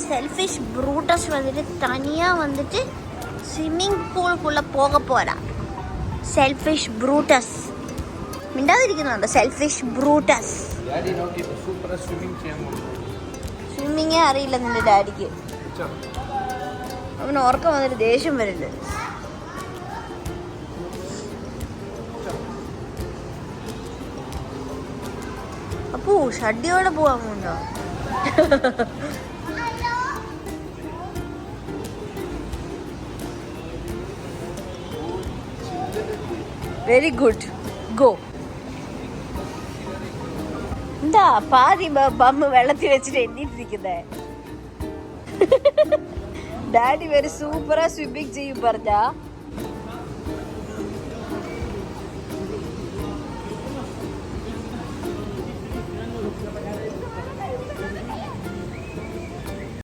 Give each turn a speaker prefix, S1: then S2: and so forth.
S1: Selfish Brutus வந்துட்டு தனியாக வந்துட்டு ஸ்விம்மிங் பூலுக்குள்ளே போக போகிறா. സെൽഫിഷ് ബ്രൂട്ടസ് മിണ്ടാതിരിക്കുന്നുണ്ട്. Selfish Brutus. സ്വിമ്മിങ്ങേ അറിയില്ല നിന്റെ ഡാഡിക്ക്. അവന് ഉറക്കം വന്നിട്ട് ദേഷ്യം വരുന്നുണ്ട്. അപ്പൂ ഷഡ്ഡിയോടെ പോവാമുണ്ടോ? Very good, go. എന്താ പാതി ബമ്മ് വെള്ളത്തിൽ വെച്ചിട്ട് എണ്ണീട്ടിരിക്കുന്നേ? ഡാഡി വരെ സൂപ്പറാ സ്വിമ്മിങ് ചെയ്യും പറഞ്ഞ